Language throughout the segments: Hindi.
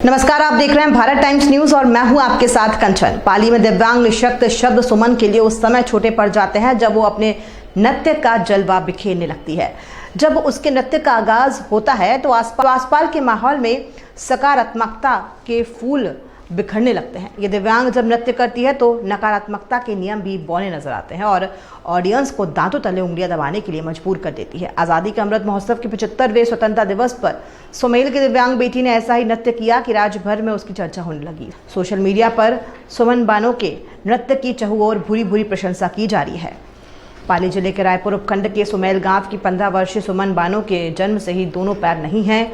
नमस्कार, आप देख रहे हैं भारत टाइम्स न्यूज और मैं हूं आपके साथ कंचन। पाली में दिव्यांग निःशक्त शब्द सुमन के लिए उस समय छोटे पड़ जाते हैं जब वो अपने नृत्य का जलवा बिखेरने लगती है। जब उसके नृत्य का आगाज होता है तो आसपास के माहौल में सकारात्मकता के फूल बिखरने लगते हैं। ये दिव्यांग जब नृत्य करती है तो नकारात्मकता के नियम भी बौने नजर आते हैं और ऑडियंस को दांतों तले उंगलियां दबाने के लिए मजबूर कर देती है। आज़ादी का अमृत महोत्सव के 75वें स्वतंत्रता दिवस पर सुमेल की दिव्यांग बेटी ने ऐसा ही नृत्य किया कि राज्य भर में उसकी चर्चा होने लगी। सोशल मीडिया पर सुमन बानो के नृत्य की चहुओर भूरी भूरी प्रशंसा की जा रही है। पाली जिले के रायपुर उपखंड के सुमेल गांव की 15 वर्षीय सुमन बानो के जन्म से ही दोनों पैर नहीं हैं।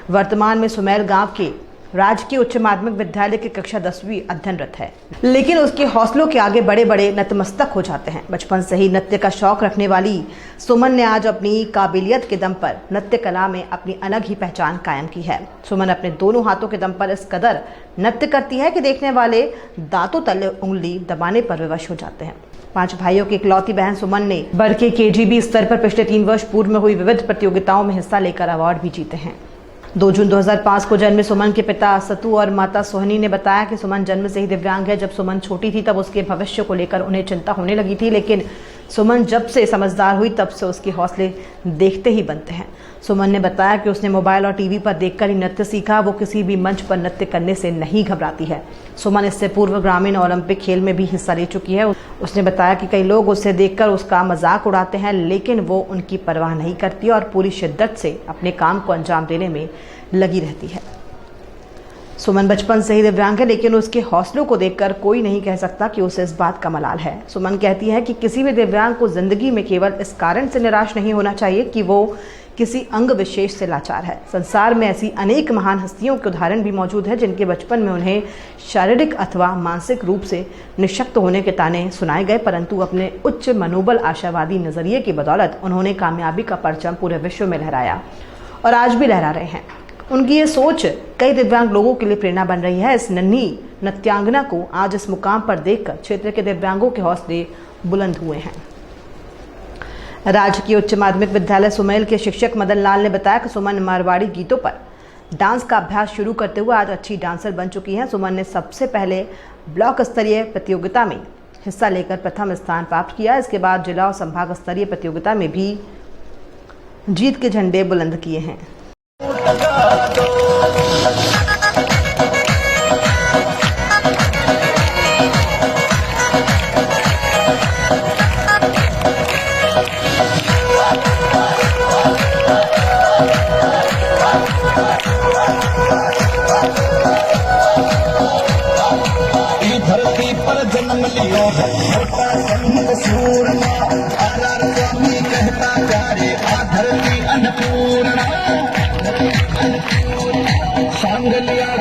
वर्तमान में सुमेल गांव के राजकीय उच्च माध्यमिक विद्यालय की कक्षा 10वीं अध्ययनरत है, लेकिन उसके हौसलों के आगे बड़े बड़े नतमस्तक हो जाते हैं। बचपन से ही नृत्य का शौक रखने वाली सुमन ने आज अपनी काबिलियत के दम पर नृत्य कला में अपनी अलग ही पहचान कायम की है। सुमन अपने दोनों हाथों के दम पर इस कदर नृत्य करती है कि देखने वाले दांतों तले उंगली दबाने पर विवश हो जाते हैं। 5 भाइयों की इकलौती बहन सुमन ने बढ़ के KGB स्तर पर पिछले 3 वर्ष पूर्व में हुई विविध प्रतियोगिताओं में हिस्सा लेकर अवार्ड भी जीते हैं। 2 जून 2005 को जन्मे सुमन के पिता सतु और माता सोहनी ने बताया कि सुमन जन्म से ही दिव्यांग है। जब सुमन छोटी थी तब उसके भविष्य को लेकर उन्हें चिंता होने लगी थी, लेकिन सुमन जब से समझदार हुई तब से उसके हौसले देखते ही बनते हैं। सुमन ने बताया कि उसने मोबाइल और टीवी पर देखकर ही नृत्य सीखा। वो किसी भी मंच पर नृत्य करने से नहीं घबराती है। सुमन इससे पूर्व ग्रामीण ओलंपिक खेल में भी हिस्सा ले चुकी है। उसने बताया कि कई लोग उसे देखकर उसका मजाक उड़ाते हैं, लेकिन वो उनकी परवाह नहीं करती और पूरी शिद्दत से अपने काम को अंजाम देने में लगी रहती है। सुमन बचपन से ही दिव्यांग है, लेकिन उसके हौसलों को देखकर कोई नहीं कह सकता कि उसे इस बात का मलाल है। सुमन कहती है कि किसी भी दिव्यांग को जिंदगी में केवल इस कारण से निराश नहीं होना चाहिए कि वो किसी अंग विशेष से लाचार है। संसार में ऐसी अनेक महान हस्तियों के उदाहरण भी मौजूद है जिनके बचपन में उन्हें शारीरिक अथवा मानसिक रूप से निःशक्त होने के ताने सुनाए गए, परंतु अपने उच्च मनोबल आशावादी नजरिए की बदौलत उन्होंने कामयाबी का परचम पूरे विश्व में लहराया और आज भी लहरा रहे हैं। उनकी ये सोच कई दिव्यांग लोगों के लिए प्रेरणा बन रही है। इस नन्ही नृत्यांगना को आज इस मुकाम पर देखकर क्षेत्र के दिव्यांगों के हौसले बुलंद हुए हैं। राजकीय उच्च माध्यमिक विद्यालय सुमेल के शिक्षक मदन लाल ने बताया कि सुमन मारवाड़ी गीतों पर डांस का अभ्यास शुरू करते हुए आज अच्छी डांसर बन चुकी हैं। सुमन ने सबसे पहले ब्लॉक स्तरीय प्रतियोगिता में हिस्सा लेकर प्रथम स्थान प्राप्त किया। इसके बाद जिला और संभाग स्तरीय प्रतियोगिता में भी जीत के झंडे बुलंद किए हैं। धरती पर जन्म लियो है सूरमा, स्वामी कहता प्यारे आ धरती अन्नपूर्णा, सांग लिया